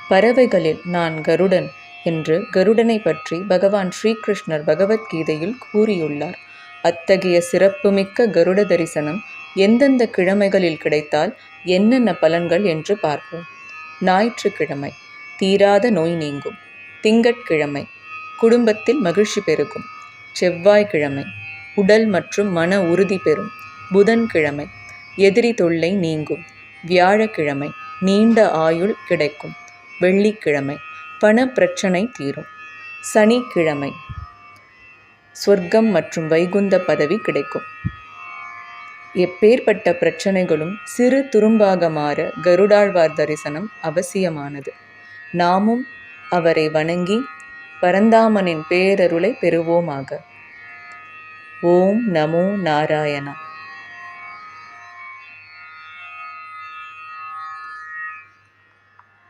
பறவைகளில் நான் கருடன் என்று கருடனை பற்றி பகவான் ஸ்ரீகிருஷ்ணர் பகவத்கீதையில் கூறியுள்ளார். அத்தகைய சிறப்புமிக்க கருட தரிசனம் எந்தெந்த கிழமைகளில் கிடைத்தால் என்னென்ன பலன்கள் என்று பார்ப்போம். ஞாயிற்றுக்கிழமை தீராத நோய் நீங்கும். திங்கட்கிழமை குடும்பத்தில் மகிழ்ச்சி பெருகும். செவ்வாய்க்கிழமை உடல் மற்றும் மன உறுதி பெறும். புதன்கிழமை எதிரி தொல்லை நீங்கும். வியாழக்கிழமை நீண்ட ஆயுள் கிடைக்கும். வெள்ளிக்கிழமை பண பிரச்சனை தீரும். சனிக்கிழமை சொர்க்கம் மற்றும் வைகுந்த பதவி கிடைக்கும். எப்பேற்பட்ட பிரச்சனைகளும் சிறு துரும்பாக மாற கருடாழ்வார் தரிசனம் அவசியமானது. நாமும் அவரை வணங்கி பரந்தாமனின் பேரருளை பெறுவோமாக. ஓம் நமோ நாராயணா.